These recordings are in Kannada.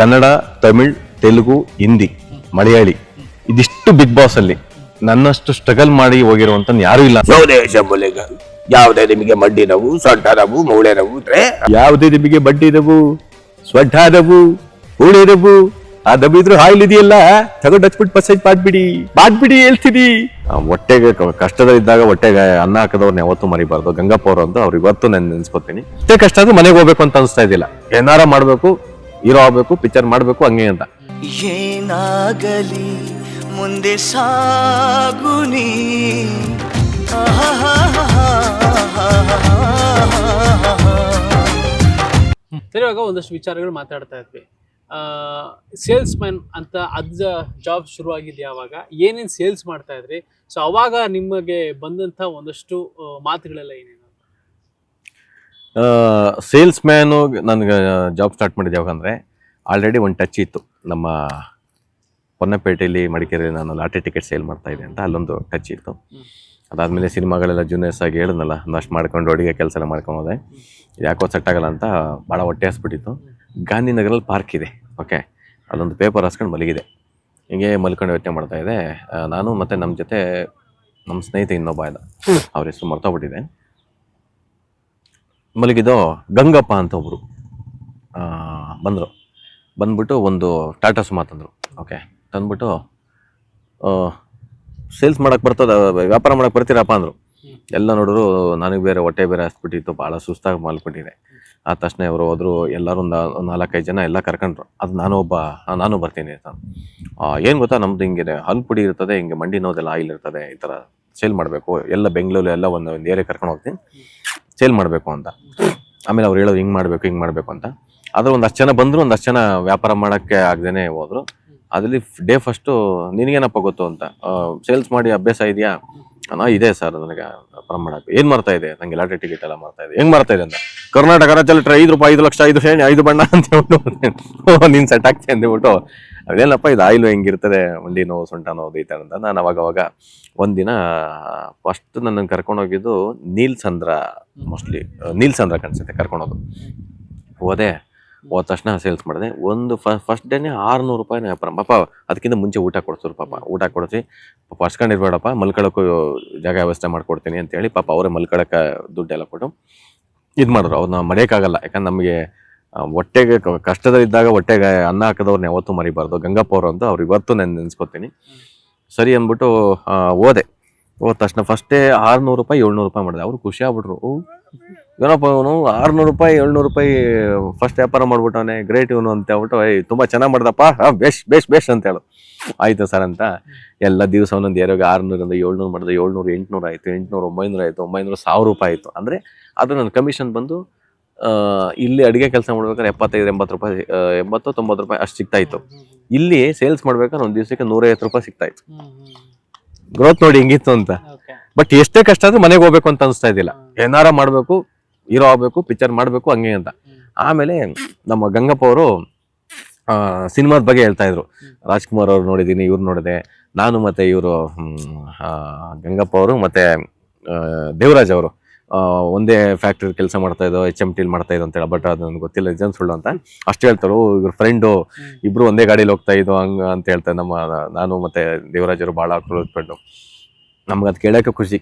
ಕನ್ನಡ, ತಮಿಳ್, ತೆಲುಗು, ಹಿಂದಿ, ಮಲಯಾಳಿ ಇದಿಷ್ಟು ಬಿಗ್ ಬಾಸ್ ಅಲ್ಲಿ ನನ್ನಷ್ಟು ಸ್ಟ್ರಗಲ್ ಮಾಡಿ ಹೋಗಿರುವಂತ ಯಾರು ಇಲ್ಲ. ಯಾವುದೇ ನಿಮಗೆ ಮಡ್ಡಿ ನೋವು, ಸೊಂಟ ನೋವು, ಮೂಳೆ ನೋವು ಇದ್ರೆ ಯಾವುದೇ ನಿಮಗೆ ಬಡ್ಡಿ ದಬು, ಸ್ವಡ್ಡ ದಬು, ಹೂಳೆ ದಬು, ಆ ದಬು ಇದ್ರು ಹಾಯಿಲ್ ಇದೆಯಲ್ಲ ತಗೊಂಡು ಹಚ್ಬಿಟ್ಟು ಮಸಾಜ್ ಮಾಡ್ಬಿಡಿ ಹೇಳ್ತೀನಿ. ಹೊಟ್ಟೆಗೆ ಕಷ್ಟದಲ್ಲಿದ್ದಾಗ ಹೊಟ್ಟೆಗೆ ಅನ್ನ ಹಾಕದವ್ರನ್ನ ಯಾವತ್ತೂ ಮರಿಬಾರ್ದು. ಗಂಗಪ್ಪ ಅವರು ಅಂತ ಅವ್ರು ಇವತ್ತು ನಾನು ನೆನ್ಸ್ಕೊತೀನಿ. ಅಷ್ಟೇ ಕಷ್ಟ ಆದ್ರೂ ಮನೆಗೆ ಹೋಗ್ಬೇಕು ಅಂತ ಅನಿಸ್ತಾ ಇದ್ದಿಲ್ಲ. ಏನಾರ ಮಾಡ್ಬೇಕು, ಹೀರೋ ಆಗ್ಬೇಕು, ಪಿಕ್ಚರ್ ಮಾಡ್ಬೇಕು ಹಂಗೆ ಅಂತ. ಏನಾಗಲಿ ಮುಂದೆ ಸಾಗುನಿ. ಸರಿ, ಇವಾಗ ಒಂದಷ್ಟು ವಿಚಾರಗಳು ಮಾತಾಡ್ತಾ ಇದ್ವಿ. ಸೇಲ್ಸ್ ಮ್ಯಾನ್ ಅಂತ ಅದ ಜಾಬ್ ಶುರು ಆಗಿದ್ದು ಯಾವಾಗ, ಏನೇನು ಸೇಲ್ಸ್ ಮಾಡ್ತಾ ಇದ್ರಿ? ಸೊ ಅವಾಗ ನಿಮಗೆ ಬಂದಂಥ ಒಂದಷ್ಟು ಮಾತುಗಳೆಲ್ಲ ಏನೇನು? ಸೇಲ್ಸ್ ಮ್ಯಾನು ನನಗೆ ಜಾಬ್ ಸ್ಟಾರ್ಟ್ ಮಾಡಿದ್ದು ಯಾವಾಗಂದರೆ ಆಲ್ರೆಡಿ ಒಂದು ಟಚ್ ಇತ್ತು. ನಮ್ಮ ಪೊನ್ನಪೇಟೆಯಲ್ಲಿ, ಮಡಿಕೇರಿಯಲ್ಲಿ ನಾನು ಲಾಟ್ರಿ ಟಿಕೆಟ್ ಸೇಲ್ ಮಾಡ್ತಾ ಇದ್ದೆ ಅಂತ ಅಲ್ಲೊಂದು ಟಚ್ ಇತ್ತು. ಅದಾದಮೇಲೆ ಸಿನಿಮಾಗಳೆಲ್ಲ ಜೂನಿಯರ್ಸ್ ಆಗಿ ಹೇಳಿದ್ನಲ್ಲ, ಒಂದಷ್ಟು ಮಾಡ್ಕೊಂಡು ಅಡುಗೆ ಕೆಲಸ ಎಲ್ಲ ಮಾಡ್ಕೊಂಡು ಹೋದೆ. ಯಾಕೋ ಸೆಟ್ ಆಗಲ್ಲ ಅಂತ ಭಾಳ ಹೊಟ್ಟೆ ಹಸ್ಬಿಟ್ಟಿತ್ತು. ಗಾಂಧಿನಗರಲ್ಲಿ ಪಾರ್ಕ್ ಇದೆ, ಓಕೆ, ಅಲ್ಲೊಂದು ಪೇಪರ್ ಹಾಸ್ಕೊಂಡು ಮಲಗಿದೆ. ಹಿಂಗೆ ಮಲ್ಕೊಂಡು ಯೋಚನೆ ಮಾಡ್ತಾಯಿದ್ದೆ ನಾನು. ಮತ್ತು ನಮ್ಮ ಜೊತೆ ನಮ್ಮ ಸ್ನೇಹಿತ ಇನ್ನೊಬ್ಬ ಇದ್ದ, ಅವ್ರ ಹೆಸರು ಮರ್ತೋಗ್ಬಿಟ್ಟಿದೆ. ಮಲಗಿದ್ದು ಗಂಗಪ್ಪ ಅಂತ ಒಬ್ಬರು ಬಂದ್ಬಿಟ್ಟು ಒಂದು ಟಾಟಾ ಸುಮಾ ತಂದರು. ಓಕೆ, ತಂದ್ಬಿಟ್ಟು ಸೇಲ್ಸ್ ಮಾಡೋಕ್ಕೆ ಬರ್ತದ, ವ್ಯಾಪಾರ ಮಾಡೋಕ್ಕೆ ಬರ್ತೀರಪ್ಪ ಅಂದರು. ಎಲ್ಲ ನೋಡಿದ್ರು ನನಗೆ ಬೇರೆ ಹೊಟ್ಟೆ ಬೇರೆ ಹಸ್ಬಿಟ್ಟಿತ್ತು, ಭಾಳ ಸುಸ್ತಾಗಿ ಮಲ್ಕೊಂಡಿದೆ. ಆದ ತಕ್ಷಣ ಇವರು ಹೋದ್ರು, ಎಲ್ಲರೂ ಒಂದು 4-5 ಜನ ಎಲ್ಲ ಕರ್ಕೊಂಡ್ರು. ಅದು ನಾನು ಬರ್ತೀನಿ ಅಂತ. ಏನು ಗೊತ್ತಾ, ನಮ್ದು ಹಿಂಗೆ ಹಾಲು ಪುಡಿ ಇರ್ತದೆ, ಹಿಂಗೆ ಮಂಡಿ ನೋದೆಲ್ಲ ಆಯಿಲ್ ಇರ್ತದೆ, ಈ ಥರ ಸೇಲ್ ಮಾಡಬೇಕು, ಎಲ್ಲ ಬೆಂಗಳೂರು ಎಲ್ಲ ಒಂದು ಏರಿಯಾ ಕರ್ಕೊಂಡು ಹೋಗ್ತೀನಿ, ಸೇಲ್ ಮಾಡಬೇಕು ಅಂತ. ಆಮೇಲೆ ಅವ್ರು ಹೇಳೋದು ಹಿಂಗೆ ಮಾಡಬೇಕು ಅಂತ. ಆದರೆ ಒಂದಷ್ಟು ಜನ ಬಂದರು, ಒಂದಷ್ಟು ಜನ ವ್ಯಾಪಾರ ಮಾಡೋಕ್ಕೆ ಆಗದೇನೆ ಹೋದರು. ಅದರಲ್ಲಿ ಡೇ ಫಸ್ಟು ನಿನಗೇನಪ್ಪ ಗೊತ್ತು ಅಂತ, ಸೇಲ್ಸ್ ಮಾಡಿ ಅಭ್ಯಾಸ ಇದೆಯಾ? ಇದೆ ಸರ್, ನನಗೆ ವ್ಯಾಪಾರ ಮಾಡೋಕ್ಕೆ. ಏನು ಮಾಡ್ತಾ ಇದೆ? ನನಗೆ ಲಾಟ್ರಿ ಟಿಕೆಟ್ ಎಲ್ಲ ಮಾಡ್ತಾ ಇದೆ. ಹೆಂಗೆ ಮಾಡ್ತಾ ಇದೆ ಅಂತ, ಕರ್ನಾಟಕ ರಾಜ್ಯದಲ್ಲಿ 5 ರೂಪಾಯಿ, 5 ಲಕ್ಷ, 5 ಶೇಣಿ, 5 ಬಣ್ಣ ಅಂತ ಹೇಳ್ಬಿಟ್ಟು ನೀನು ಸೆಟ್ ಆಗ್ತೀನಿ ಅಂದ್ಬಿಟ್ಟು, ಅದೇನಪ್ಪ ಇದು ಆಯಿಲ್ ಹೆಂಗಿರ್ತದೆ, ಮಂಡಿ ನೋವು, ಸೊಂಟ ನೋವು ಈ ಥರ ಅಂತ. ನಾನು ಅವಾಗ ಒಂದಿನ ಫಸ್ಟ್ ನನ್ನನ್ನು ಕರ್ಕೊಂಡೋಗಿದ್ದು ನೀಲ್ಸಂದ್ರ, ಮೋಸ್ಟ್ಲಿ ನೀಲ್ಸಂದ್ರ ಕಾಣಿಸುತ್ತೆ, ಕರ್ಕೊಂಡೋದು ಹೋದ ತಕ್ಷಣ ಸೇಲ್ಸ್ ಮಾಡಿದೆ. ಒಂದು ಫಸ್ಟ್ ಡೇನೇ 600 ರೂಪಾಯಿನ ವ್ಯಾಪಾರ. ಪಾಪ ಅದಕ್ಕಿಂತ ಮುಂಚೆ ಊಟ ಕೊಡಿಸಿದ್ರು. ಊಟ ಕೊಡಿಸಿ, ಪರ್ಸ್ಕೊಂಡಿರ್ಬೇಡಪ್ಪ, ಮಲ್ಕೊಳ್ಳೋಕ್ಕೂ ಜಾಗ ವ್ಯವಸ್ಥೆ ಮಾಡ್ಕೊಡ್ತೀನಿ ಅಂತೇಳಿ ಪಾಪ ಅವರೇ ಮಲ್ಕೊಳ್ಳೋಕೆ ದುಡ್ಡೆಲ್ಲ ಕೊಟ್ಟು ಇದು ಮಾಡಿದ್ರು. ಅವ್ರನ್ನ ಮರೆಯೋಕ್ಕಾಗಲ್ಲ, ಯಾಕಂದ್ರೆ ನಮಗೆ ಹೊಟ್ಟೆಗೆ ಕಷ್ಟದಲ್ಲಿದ್ದಾಗ ಹೊಟ್ಟೆಗೆ ಅನ್ನ ಹಾಕದವ್ರನ್ನ ಯಾವತ್ತೂ ಮರಿಬಾರ್ದು. ಗಂಗಪ್ಪ ಅವರು ಅಂತ ಅವ್ರು ಇವತ್ತು ನಾನು ನೆನ್ಸ್ಕೊತೀನಿ. ಸರಿ ಅಂದ್ಬಿಟ್ಟು ಹೋದ ತಕ್ಷಣ ಫಸ್ಟೇ 600 ರೂಪಾಯಿ 700 ರೂಪಾಯಿ ಮಾಡಿದೆ. ಅವರು ಖುಷಿ ಆಗ್ಬಿಟ್ರು. ಏನಪ್ಪ ಇವನು 600 ರೂಪಾಯಿ 700 ರೂಪಾಯಿ ಫಸ್ಟ್ ವ್ಯಾಪಾರ ಮಾಡ್ಬಿಟ್ಟವನೇ, ಗ್ರೇಟ್ ಇವನು ಅಂತ ಹೇಳ್ಬಿಟ್ಟು, ತುಂಬ ಚೆನ್ನಾಗಿ ಮಾಡ್ದಪ್ಪ, ಬೇಷ್ ಅಂತ ಹೇಳು. ಆಯಿತು ಸರ್ ಅಂತ ಎಲ್ಲ ದಿವಸ ಒಂದೊಂದು ಏರಿಯಾಗೆ 600 700 ಮಾಡಿದೆ. 700 800 ಆಯಿತು, 800 900 ಆಯಿತು, 900 1000 ರೂಪಾಯಿ ಆಯಿತು. ಅಂದರೆ ಅದು ನನ್ನ ಕಮಿಷನ್ ಬಂದು ಇಲ್ಲಿ ಅಡುಗೆ ಕೆಲಸ ಮಾಡ್ಬೇಕಾದ್ರೆ 75-80 ರೂಪಾಯಿ, 80-90 ರೂಪಾಯಿ ಅಷ್ಟು ಸಿಗ್ತಾಯಿತ್ತು. ಇಲ್ಲಿ ಸೇಲ್ಸ್ ಮಾಡ್ಬೇಕಾದ್ರೆ ಒಂದು ದಿವಸಕ್ಕೆ 150 ರೂಪಾಯಿ ಸಿಗ್ತಾಯಿತ್ತು. ಗ್ರೋತ್ ನೋಡಿ ಹೆಂಗಿತ್ತು ಅಂತ. ಬಟ್ ಎಷ್ಟೇ ಕಷ್ಟ ಆದ್ರೂ ಮನೆಗೆ ಹೋಗ್ಬೇಕು ಅಂತ ಅನಿಸ್ತಾ ಇದ್ದಿಲ್ಲ. ಏನಾರ ಮಾಡಬೇಕು, ಹೀರೋ ಆಗ್ಬೇಕು, ಪಿಕ್ಚರ್ ಮಾಡಬೇಕು ಹಂಗೆ ಅಂತ. ಆಮೇಲೆ ನಮ್ಮ ಗಂಗಪ್ಪ ಅವರು ಸಿನಿಮಾದ ಬಗ್ಗೆ ಹೇಳ್ತಾ ಇದ್ರು. ರಾಜ್ಕುಮಾರ್ ಅವ್ರು ನೋಡಿದ್ದೀನಿ, ಇವ್ರು ನೋಡಿದೆ ನಾನು, ಮತ್ತೆ ಇವರು ಗಂಗಪ್ಪ ಅವರು ಮತ್ತೆ ದೇವರಾಜ್ ಅವರು ಒಂದೇ ಫ್ಯಾಕ್ಟ್ರಿ ಕೆಲಸ ಮಾಡ್ತಾ ಇದ್ದೋ, HMT ಮಾಡ್ತಾ ಇದ್ದೋ ಅಂತೇಳಿ. ಬಟ್ ಅದು ನನಗೆ ಗೊತ್ತಿಲ್ಲ ನಿಜ ಸುಳ್ಳು ಅಂತ ಅಷ್ಟು ಹೇಳ್ತಾರೋ. ಇವ್ರ ಫ್ರೆಂಡು ಇಬ್ರು ಒಂದೇ ಗಾಡೀಲಿ ಹೋಗ್ತಾ ಇದ್ದೋ ಹಂಗ ಅಂತ ಹೇಳ್ತಾರೆ. ನಾನು ಮತ್ತೆ ದೇವರಾಜ್ ಅವರು ಭಾಳ ಕ್ಲೋಸ್ ಫ್ರೆಂಡು. ನಮ್ಗೆ ಅದು ಕೇಳೋಕೆ ಖುಷಿ.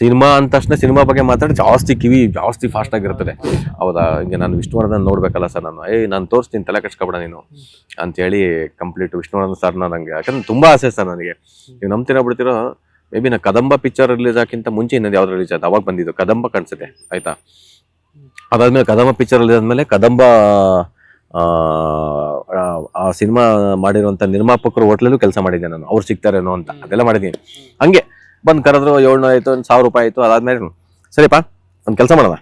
ಸಿನಿಮಾ ಅಂದ ತಕ್ಷಣ ಸಿನಿಮಾ ಬಗ್ಗೆ ಮಾತಾಡಿ ಜಾಸ್ತಿ ಫಾಸ್ಟ್ ಆಗಿರ್ತದೆ. ಹೌದಾ, ಹಿಂಗೆ ನಾನು ವಿಷ್ಣುವರ್ಧನ್ ನೋಡ್ಬೇಕಲ್ಲ ಸರ್, ನಾನು ತೋರಿಸ್ತೀನಿ, ತಲೆ ಕಟ್ಸ್ಕೊಬೇಡ ನೀನು ಅಂತೇಳಿ ಕಂಪ್ಲೀಟ್ ವಿಷ್ಣುವರ್ಧನ್ ಸರ್ನ ನನಗೆ, ಯಾಕಂದ್ರೆ ತುಂಬ ಆಸೆ ಸರ್ ನನಗೆ. ನೀವು ನಂಬ್ತೀರಾ ಬಿಡ್ತೀರೋ, ಮೇ ಬಿ ನಾ ಕದಂಬ ಪಿಕ್ಚರ್ ರಿಲೀಸ್ ಆಗಿಂತ ಮುಂಚೆ ಇನ್ನೊಂದು ಯಾವ್ದು ರಿಲೀಸ್ ಆಯ್ತು, ಅವಾಗ ಬಂದಿದ್ದು ಕದಂಬ ಕಾಣಿಸುತ್ತೆ, ಆಯ್ತಾ. ಅದಾದ್ಮೇಲೆ ಕದಂಬ ಪಿಕ್ಚರ್ ರಿಲೀಸ್ ಆದ್ಮೇಲೆ ಕದಂಬ ಆ ಸಿನಿಮಾ ಮಾಡಿರುವಂಥ ನಿರ್ಮಾಪಕರು ಹೋಟ್ಲಲ್ಲೂ ಕೆಲಸ ಮಾಡಿದ್ದೆ ನಾನು, ಅವ್ರು ಸಿಗ್ತಾರೇನೋ ಅಂತ ಅದೆಲ್ಲ ಮಾಡಿದ್ದೀನಿ. ಹಂಗೆ ಬಂದು ಕರೆದ್ರು, 700 ಆಯಿತು, 1000 ರೂಪಾಯಿ ಆಯಿತು. ಅದಾದ್ಮೇಲೆ ಸರಿಪಾ ಒಂದು ಕೆಲಸ ಮಾಡೋಣ,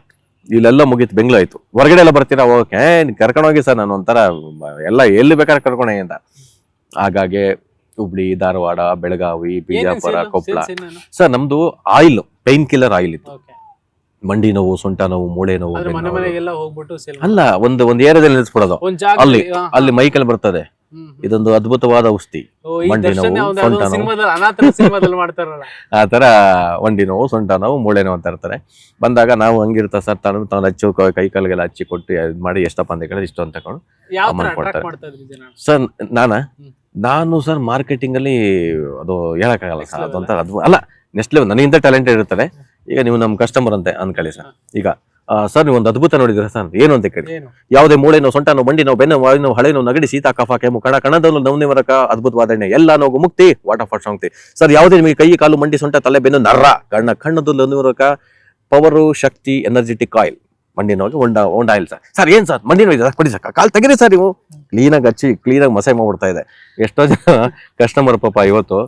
ಇಲ್ಲೆಲ್ಲ ಮುಗೀತು, ಬೆಂಗಳೂರು ಆಯಿತು, ಹೊರಗಡೆ ಎಲ್ಲ ಬರ್ತೀರಾ? ಓಕೆ, ಕರ್ಕೊಂಡೋಗಿ ಸರ್, ನಾನು ಒಂಥರ ಎಲ್ಲ ಎಲ್ಲಿ ಬೇಕಾದ್ರೆ ಕರ್ಕೊಂಡೋಗಿ ಅಂತ. ಹಾಗಾಗಿ ಹುಬ್ಳಿ, ಧಾರವಾಡ, ಬೆಳಗಾವಿ, ಬಿಜಾಪುರ, ಕೊಪ್ಪಳ. ಸರ್ ನಮ್ದು ಆಯಿಲ್, ಪೈನ್ ಕಿಲ್ಲರ್ ಆಯಿಲ್ ಇತ್ತು. ಮಂಡಿ ನೋವು, ಸೊಂಟ ನೋವು, ಮೂಳೆ ನೋವು ಅಲ್ಲ, ಒಂದು ಏರಿಯಾದಲ್ಲಿ ನಿಲ್ಲಿಸ್ಬಿಡೋದು. ಅಲ್ಲಿ ಮೈಕಲ್ಲಿ ಬರ್ತದೆ, ಇದೊಂದು ಅದ್ಭುತವಾದ ಔಷಧಿ. ಓ, ಈ ಮಂಡಿ ದರ್ಶನ್ ನೋವು, ಯಾವ್ದೋ ಸೊಂಟ ಅದೊಂದು ನೋವು. ಸಿನಿಮಾದಲ್ಲಿ ಅನಾಥರ ಸಿನಿಮಾದಲ್ಲಿ ಮಾಡ್ತಾರಲ್ಲ. ಆ ತರ ಮಂಡಿ ನೋವು, ಸೊಂಟ ನೋವು, ಮೂಳೆ ನೋವು ಅಂತ ಇರ್ತಾರೆ. ಬಂದಾಗ ನಾವು ಹಂಗಿರ್ತಾ ಸರ್ ತಾನು ಹಚ್ಚು ಕೈ ಕಾಲಿಗೆಲ್ಲ ಹಚ್ಚಿ ಕೊಟ್ಟು ಇದ್ ಮಾಡಿ ಎಷ್ಟಪ್ಪ ಅಂತ ಕೇಳಿದ್ರೆ ಇಷ್ಟು ಅಂತ ತಗೊಂಡು ಯಾವ ತರ amount ಅಟ್ರಾಕ್ಟ್ ಕೊಡ್ತಾರೆ. ಮಾಡ್ತಾ ಇದ್ರಿ ಜನ? ಸರ್ ಹ್ಮ್. ನಾನು ಸರ್ ಮಾರ್ಕೆಟಿಂಗ್ ಅಲ್ಲಿ ಅದು ಹೇಳಕ್ಕಾಗಲ್ಲ Next ಸರ್, level ಅದೊಂಥರ ಅಲ್ಲ ನೆಕ್ಸ್ಟ್ ಲೆವೆಲ್, ನನಗಿಂತ ಟ್ಯಾಲೆಂಟೆಡ್ ಇರ್ತಾರೆ. ಈಗ ನೀವು ನಮ್ಮ ಕಸ್ಟಮರ್ ಅಂತ ಅನ್ಕೊಳ್ಳಿ ಸರ್. ಈಗ ಸರ್ ನೀವು ಒಂದು ಅದ್ಭುತ ನೋಡಿದ್ರೆ ಸರ್ ಏನು ಅಂತ ಕೇಳಿ, ಏನು? ಯಾವುದೇ ಮೂಳೆ ನೋವು, ಸೊಂಟ ನೋವು, ಮಂಡಿ ನೋವು, ಬೆನ್ನು ನೋವು, ಹಳೆ ನೋವು, ನಗಡಿ, ಶೀತ, ಕಫ, ಕೆಮ್ಮು, ಕಣದಲ್ಲೂ ನೋವು ನಿವಾರಕ ಅದ್ಭುತವಾದ ಎಣ್ಣೆ, ಎಲ್ಲ ನೋವು ಮುಕ್ತಿ, ವಾಟರ್ ಫಾಸ್ಟ್ ಶಾಂತಿ. ಸರ್ ಯಾವುದೇ ನಿಮಗೆ ಕೈ ಕಾಲು ಮಂಡಿ ಸೊಂಟ ತಲೆ ಬೆನ್ನು ನರ ಕಣ್ಣದ್ದು ನೋವು ನಿವಾರಕ ಪವರು ಶಕ್ತಿ ಎನರ್ಜೆಟಿಕ್ ಆಯಿಲ್, ಮಂಡಿ ನೋವಿಗೆ ಒಂಡ ಆಯಿಲ್ ಸರ್. ಸರ್ ಏನ್ ಸರ್ ಮಂಡಿ ನೋವು ಕೊಡಿ ಸರ್, ಕಾಲು ತೆಗೀರಿ ಸರ್, ನೀವು ಕ್ಲೀನಾಗಿ ಹಚ್ಚಿ ಕ್ಲೀನಾಗಿ ಮಸಾಜ್ ಮಾಡ್ಬಿಡ್ತಾ ಇದೆ. ಎಷ್ಟೋ ಜನ ಕಸ್ಟಮರ್ ಪಾಪ ಇವತ್ತು,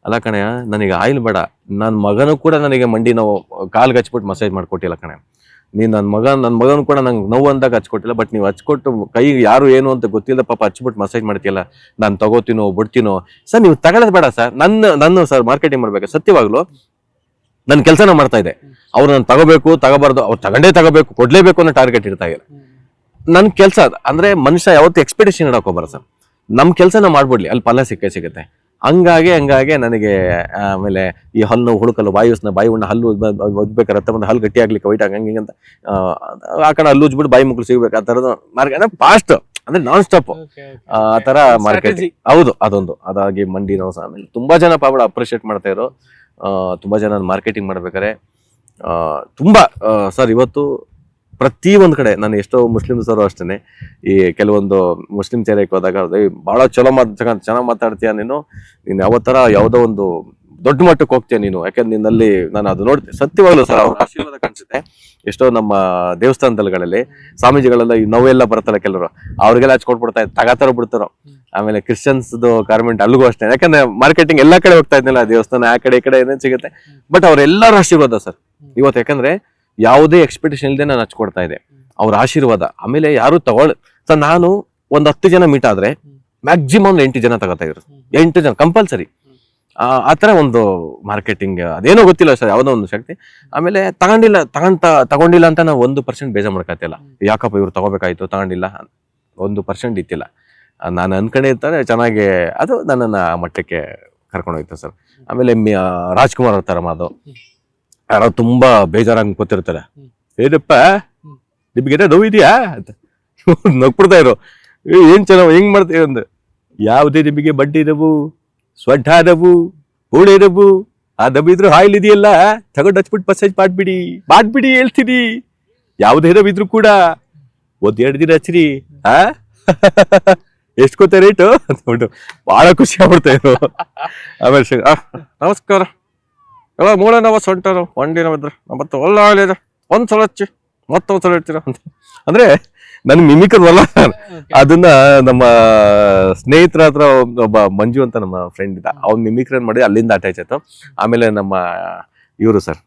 ಅಲ್ಲ ಕಣೆ ನನಗೆ ಆಯಿಲ್ ಬೇಡ, ನನ್ನ ಮಗನೂ ಕೂಡ ನನಗೆ ಮಂಡಿ ನೋವು ಕಾಲ್ಗೆ ಹಚ್ಬಿಟ್ಟು ಮಸಾಜ್ ಮಾಡಿಕೊಟ್ಟಿಲ್ಲ ಕಣೆ, ನೀನು ನನ್ನ ಮಗನೂ ಕೂಡ ನಂಗೆ ನೋವು ಅಂದಾಗ ಹಚ್ಕೊಟ್ಟಿಲ್ಲ, ಬಟ್ ನೀವು ಹಚ್ಕೊಟ್ಟು ಕೈ ಯಾರು ಏನು ಅಂತ ಗೊತ್ತಿಲ್ಲ ಪಾಪ ಹಚ್ಬಿಟ್ಟು ಮಸಾಜ್ ಮಾಡ್ತೀಯಲ್ಲ, ನಾನು ತಗೋತೀನೋ ಬಿಡ್ತೀನೋ. ಸರ್ ನೀವು ತಗೊಳ್ಳೋದು ಬೇಡ ಸರ್, ನನ್ನ ಸರ್ ಮಾರ್ಕೆಟಿಂಗ್ ಮಾಡ್ಬೇಕು, ಸತ್ಯವಾಗ್ಲು ನನ್ನ ಕೆಲಸನ ಮಾಡ್ತಾ ಇದೆ. ಅವ್ರು ನಾನು ತಗೋಬೇಕು ತಗೋಬಾರ್ದು, ಅವ್ರು ತಗೋಬೇಕು ಕೊಡ್ಲೇಬೇಕು ಅನ್ನೋ ಟಾರ್ಗೆಟ್ ಇರ್ತಾ ಇಲ್ಲ. ನನ್ನ ಕೆಲಸ ಅಂದ್ರೆ ಮನುಷ್ಯ ಯಾವತ್ತು ಎಕ್ಸ್ಪೆಕ್ಟೇಷನ್ ಇಡಕ್ ಹೋಗ್ಬಾರ ಸರ್, ನಮ್ಮ ಕೆಲಸನ ಮಾಡ್ಬಿಡ್ಲಿ, ಅಲ್ಲಿ ಫಲ ಸಿಗುತ್ತೆ. ಹಂಗಾಗಿ ನನಗೆ ಆಮೇಲೆ ಈ ಹಲ್ಲು ಹುಳುಕಲ್ಲು ಬಾಯಿ ಉಣ್ಣ ಹಲ್ಲು ಒದ್ಬೇಕು, ರಕ್ತ ಬಂದು ಹಲ್ಲು ಗಟ್ಟಿ ಆಗ್ಲಿಕ್ಕೆ ವೈಟ್ ಹಂಗೆ ಅಂತ ಆ ಕಡೆ ಹಲ್ಲು ಉಜ್ಬಿಟ್ಟು ಬಾಯಿ ಮುಕ್ಳು ಸಿಗ್ಬೇಕು, ಆ ತರದ ಮಾರ್ಕೆಟ್ ಫಾಸ್ಟ್ ಅಂದ್ರೆ ನಾನ್ ಸ್ಟಾಪ್ ಆ ತರ ಮಾರ್ಕೆಟಿಂಗ್. ಹೌದು, ಅದಾಗಿ ಮಂಡಿ ನೋವು ಸಹ ಆಮೇಲೆ ತುಂಬಾ ಜನ ಪಾಪ ಅಪ್ರಿಶಿಯೇಟ್ ಮಾಡ್ತಾ ಇರೋ, ತುಂಬಾ ಜನ ಮಾರ್ಕೆಟಿಂಗ್ ಮಾಡ್ಬೇಕಾರೆ ತುಂಬಾ ಸರ್ ಇವತ್ತು ಪ್ರತಿ ಒಂದ್ ಕಡೆ ನಾನು ಎಷ್ಟೋ ಮುಸ್ಲಿಮ್ಸ್ ಅವರು ಅಷ್ಟೇನೆ, ಈ ಕೆಲವೊಂದು ಮುಸ್ಲಿಂ ಚೇರಕ್ಕೆ ಹೋದಾಗ ಬಹಳ ಚೆನ್ನಾಗಿ ಮಾತಾಡ್ತೀಯ ನೀನು ಯಾವ ತರ ಯಾವ್ದೋ ಒಂದು ದೊಡ್ಡ ಮಟ್ಟಕ್ಕೆ ಹೋಗ್ತೀಯ ನೀನು, ಯಾಕಂದ್ರೆ ನಿನ್ನಲ್ಲಿ ನಾನು ಅದು ನೋಡ್ತೀನಿ. ಸತ್ಯವಾಗ್ಲೂ ಸರ್ ಅವ್ರ ಆಶೀರ್ವಾದ ಕಾಣಿಸುತ್ತೆ. ಎಷ್ಟೋ ನಮ್ಮ ದೇವಸ್ಥಾನದಲ್ಲಿ ಸ್ವಾಮೀಜಿಗಳೆಲ್ಲ ಈ ನೋವೆಲ್ಲ ಬರ್ತಲ್ಲ ಕೆಲವರು, ಅವ್ರಿಗೆಲ್ಲ ಹಚ್ಕೊಟ್ಬಿಡ್ತಾ ತಗಾತಾರ ಬಿಡ್ತಾರೋ. ಆಮೇಲೆ ಕ್ರಿಶ್ಚಿಯನ್ಸ್ ಗವರ್ಮೆಂಟ್ ಅಲ್ಲಿಗೂ ಅಷ್ಟೇ, ಯಾಕಂದ್ರೆ ಮಾರ್ಕೆಟಿಂಗ್ ಎಲ್ಲಾ ಕಡೆ ಹೋಗ್ತಾ ಇದ್ನಲ್ಲ, ದೇವಸ್ಥಾನ ಆ ಕಡೆ ಈ ಕಡೆ ಏನೇನ್ ಸಿಗುತ್ತೆ, ಬಟ್ ಅವ್ರೆಲ್ಲರ ಆಶೀರ್ವಾದ ಸರ್ ಇವತ್ತು. ಯಾಕಂದ್ರೆ ಯಾವುದೇ ಎಕ್ಸ್ಪೆಕ್ಟೇಷನ್ ಇಲ್ಲದೆ ನಾನು ಹಚ್ಕೊಡ್ತಾ ಇದೆ, ಅವ್ರ ಆಶೀರ್ವಾದ. ಆಮೇಲೆ ಯಾರು ಸರ್ ನಾನು ಒಂದ್ 10 ಜನ ಮೀಟ್ ಆದ್ರೆ ಮ್ಯಾಕ್ಸಿಮಮ್ 8 ಜನ ತಗೋತಾ ಇದ್ರು, 8 ಜನ ಕಂಪಲ್ಸರಿ. ಆತರ ಒಂದು ಮಾರ್ಕೆಟಿಂಗ್ ಅದೇನೋ ಗೊತ್ತಿಲ್ಲ ಸರ್, ಯಾವ್ದೋ ಒಂದು ಶಕ್ತಿ. ಆಮೇಲೆ ತಗೊಂಡಿಲ್ಲ ಅಂತ ನಾವು 1% ಬೇಜಾರ್ ಮಾಡ್ಕತ್ತಿಲ್ಲ, ಯಾಕಪ್ಪ ಇವ್ರು ತಗೋಬೇಕಾಯ್ತು ತಗೊಂಡಿಲ್ಲ 1% ಇತ್ತಿಲ್ಲ. ನಾನು ಅನ್ಕೊಂಡಿರ್ತಾರೆ ಚೆನ್ನಾಗಿ, ಅದು ನನ್ನನ್ನ ಆ ಮಟ್ಟಕ್ಕೆ ಕರ್ಕೊಂಡು ಹೋಯ್ತು ಸರ್. ಆಮೇಲೆ ರಾಜ್ಕುಮಾರ್ ಅವ್ರ ಮಾತು ಯಾರೋ ತುಂಬಾ ಬೇಜಾರಾಗಿ ಕೂತಿರ್ತಾರೆ, ಏನಪ್ಪ ನಿಮ್ಗೆ ನೋವು ಇದೆಯಾ ಅಂತ ನಗ್ಬಿಡ್ತಾ ಇರೋ, ಏನ್ ಚೆನ್ನಾಗಿ ಹೆಂಗ್ ಮಾಡ್ತೀವಿ ಅಂದ, ಯಾವುದೇ ನಿಮಗೆ ಬಡ್ಡಿ ನೋವು, ಸೊಂಟ ನೋವು, ಮೂಳೆ ನೋವು, ಆ ನೋವು ಇದ್ರು ಆಯಿಲ್ ಇದೆಯಲ್ಲ ತಗೊಂಡು ಹಚ್ಬಿಟ್ಟು ಮಸಾಜ್ ಮಾಡ್ಬಿಡಿ ಹೇಳ್ತೀನಿ. ಯಾವುದೇ ನೋವು ಇದ್ರು ಕೂಡ 1-2 ದಿನ ಹಚ್ಚಿರಿ, ಎಷ್ಟು ಕೊಡ್ತಾ ರೇಟು ಅಂದ್ಬಿಟ್ಟು ಬಹಳ ಖುಷಿ ಆಗ್ಬಿಡ್ತಾ ಇದ್ರು. ಆಮೇಲೆ ನಮಸ್ಕಾರ, ಎಲ್ಲ ಮೂಳೆ ನೋವು, ಸೊಂಟ ನೋವು, ಮಂಡಿ ನೋವು ಇದ್ರೆ ಮತ್ತೆ ಒಳ್ಳೆ ಒಂದ್ಸಲ ಹಚ್ಚಿ ಮತ್ತೊಂದ್ಸಲ ಹೇಳ್ತೀರ ಅಂತ. ಅಂದ್ರೆ ನನ್ ಮಿಮಿಕರ್ ಅಲ್ಲ, ಅದನ್ನ ನಮ್ಮ ಸ್ನೇಹಿತರ ಹತ್ರ ಒಬ್ಬ ಮಂಜು ಅಂತ ನಮ್ಮ ಫ್ರೆಂಡ್ ಇದ್ದ, ಅವ್ನ್ ಮಿಮಿಕ್ರಿ ಮಾಡಿ ಅಲ್ಲಿಂದ ಅಟ್ಯಾಚ್ ಆಯ್ತು. ಆಮೇಲೆ ನಮ್ಮ ಇವರು ಸರ್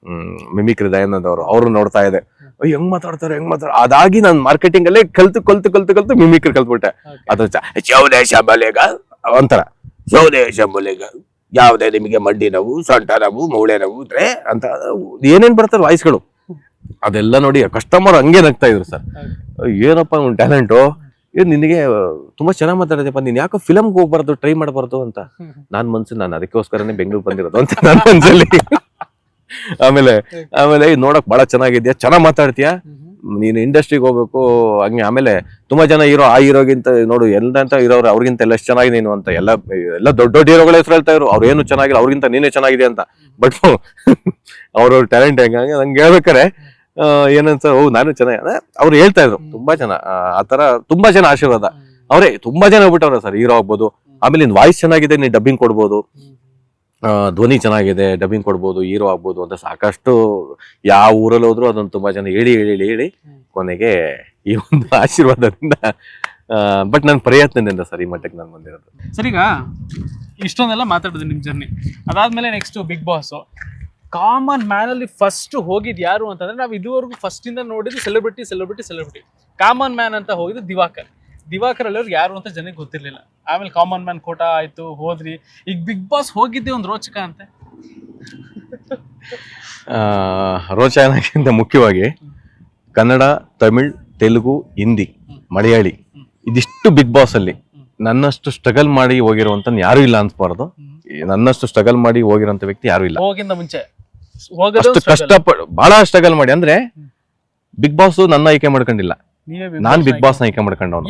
ಮಿಮಿಕ್ರಿ ದಯಾನಂದ್ ಅವರು ನೋಡ್ತಾ ಇದೆ, ಹೆಂಗ್ ಮಾತಾಡ್ತಾರೆ. ಅದಾಗಿ ನಾನು ಮಾರ್ಕೆಟಿಂಗ್ ಅಲ್ಲೇ ಕಲ್ತು ಮಿಮಿಕ್ರಿ ಕಲ್ತ್ಬಿಟ್ಟೆ. ಅದು ಚೌದೇಶ ಬಲೆಗ ಒಂಥರ ಚೌದೇಶ ಬಲೆಗ ಯಾವುದೇ ನಿಮಗೆ ಮಂಡಿ ನೋವು, ಸೊಂಟ ನೋವು, ಮೂಳೆ ನೋವು ಇದ್ರೆ ಅಂತ ಏನೇನ್ ಬರ್ತಾರೆ ವಾಯ್ಸ್ಗಳು, ಅದೆಲ್ಲ ನೋಡಿ ಕಸ್ಟಮರ್ ಹಂಗೆ ನಗ್ತಾ ಇದ್ರು ಸರ್. ಏನಪ್ಪ ಒಂದು ಟ್ಯಾಲೆಂಟು, ಇದು ನಿನಗೆ ತುಂಬಾ ಚೆನ್ನಾಗಿ ಮಾತಾಡಿದೆಪ್ಪ, ನೀನ್ ಯಾಕೋ ಫಿಲಮ್ಗೆ ಹೋಗ್ಬಾರ್ದು, ಟ್ರೈ ಮಾಡಬಾರ್ದು ಅಂತ ನಾನು ಅದಕ್ಕೋಸ್ಕರನೇ ಬೆಂಗಳೂರು ಬಂದಿರೋದು ಅಂತ ನನ್ನ ಮನ್ಸಲ್ಲಿ. ಆಮೇಲೆ ನೋಡಕ್ ಬಹಳ ಚೆನ್ನಾಗಿದ್ಯಾ, ಚೆನ್ನಾಗ್ ಮಾತಾಡ್ತೀಯಾ, ನೀನು ಇಂಡಸ್ಟ್ರಿಗೆ ಹೋಗ್ಬೇಕು ಹಂಗೆ. ಆಮೇಲೆ ತುಂಬಾ ಜನ ಹೀರೋಗಿಂತ ನೋಡು ಎಂತ ಇರೋರು ಅವ್ರಿಗಿಂತ ಎಲ್ಲ ಎಷ್ಟು ಚೆನ್ನಾಗಿದೆ ನೀನು ಅಂತ ಎಲ್ಲ ದೊಡ್ಡ ಹೀರೋಗಳ ಹೆಸರು ಹೇಳ್ತಾ ಇದ್ರು, ಅವ್ರು ಏನು ಚೆನ್ನಾಗಿಲ್ಲ ಅವ್ರಿಗಿಂತ ನೀನೇ ಚೆನ್ನಾಗಿದೆ ಅಂತ. ಬಟ್ ಅವ್ರವ್ರ ಟ್ಯಾಲೆಂಟ್ ಹೆಂಗೆ ನಂಗೆ ಹೇಳ್ಬೇಕಾರೆ ಏನಂತ ನಾನು ಚೆನ್ನಾಗಿ ಅವ್ರು ಹೇಳ್ತಾ ಇದ್ರು. ತುಂಬಾ ಜನ ಆತರ ತುಂಬಾ ಜನ ಆಶೀರ್ವಾದ, ಅವರೇ ತುಂಬಾ ಜನ ಹೋಗ್ಬಿಟ್ಟವ್ರ ಸರ್, ಹೀರೋ ಆಗ್ಬೋದು. ಆಮೇಲೆ ನಿನ್ ವಾಯ್ಸ್ ಚೆನ್ನಾಗಿದೆ, ನೀನ್ ಡಬ್ಬಿಂಗ್ ಕೊಡ್ಬೋದು, ಧ್ವನಿ ಚೆನ್ನಾಗಿದೆ, ಡಬ್ಬಿಂಗ್ ಕೊಡ್ಬೋದು, ಹೀರೋ ಆಗ್ಬೋದು ಅಂತ ಸಾಕಷ್ಟು ಯಾವ ಊರಲ್ಲಿ ಹೋದ್ರು ಅದನ್ನ ತುಂಬಾ ಜನ ಹೇಳಿ ಕೊನೆಗೆ ಈ ಒಂದು ಆಶೀರ್ವಾದದಿಂದ ಬಟ್ ನನ್ನ ಪ್ರಯತ್ನದಿಂದ ಸರ್ ಈ ಮಟ್ಟಕ್ಕೆ ನಾನು ಬಂದಿರೋದು. ಸರ್ ಈಗ ಇಷ್ಟೊಂದೆಲ್ಲ ಮಾತಾಡಿದ್ವಿ ನಿಮ್ ಜರ್ನಿ, ಅದಾದ್ಮೇಲೆ next Bigg Boss. Common man ಅಲ್ಲಿ ಫಸ್ಟ್ ಹೋಗಿದ್ ಯಾರು ಅಂತಂದ್ರೆ, ನಾವು ಇದುವರೆಗೂ ಫಸ್ಟ್ ಇಂದ ನೋಡಿದ್ದು ಸೆಲೆಬ್ರಿಟಿ. ಕಾಮನ್ ಮ್ಯಾನ್ ಅಂತ ಹೋಗಿದ್ದು ದಿವಾಕರ್ ಅಲ್ಲಿಯವ್ರಿಗೆ ಯಾರು ಅಂತ ಜನಕ್ಕೆ ಗೊತ್ತಿರ್ಲಿಲ್ಲ. ಆಮೇಲೆ ಕಾಮನ್ ಮ್ಯಾನ್ ಕೋಟ ಆಯ್ತು, ಹೋದ್ರಿ. ಈಗ ಬಿಗ್ ಬಾಸ್ ಹೋಗಿದ್ದೆ ಒಂದು ರೋಚಕ ಅಂತೆ. ರೋಚಕಕ್ಕಿಂತ ಮುಖ್ಯವಾಗಿ ಕನ್ನಡ, ತಮಿಳ್, ತೆಲುಗು, ಹಿಂದಿ, ಮಲಯಾಳಿ ಇದಿಷ್ಟು ಬಿಗ್ ಬಾಸ್ ಅಲ್ಲಿ ನನ್ನಷ್ಟು ಸ್ಟ್ರಗಲ್ ಮಾಡಿ ಹೋಗಿರುವಂತ ಯಾರು ಇಲ್ಲ ಅನ್ಸ್ಬಾರ್ದು. ನನ್ನಷ್ಟು ಸ್ಟ್ರಗಲ್ ಮಾಡಿ ಹೋಗಿರೋಂತ ವ್ಯಕ್ತಿ ಯಾರು ಇಲ್ಲ. ಹೋಗಿಂದ ಮುಂಚೆ ಅಷ್ಟು ಬಹಳ ಸ್ಟ್ರಗಲ್ ಮಾಡಿ ಅಂದ್ರೆ ಬಿಗ್ ಬಾಸ್ ನನ್ನ ಆಯ್ಕೆ ಮಾಡ್ಕೊಂಡಿಲ್ಲ, ನೀವೇ ನಾನ್ ಬಿಗ್ ಬಾಸ್ ನ ಆಯ್ಕೆ ಮಾಡ್ಕೊಂಡವನು.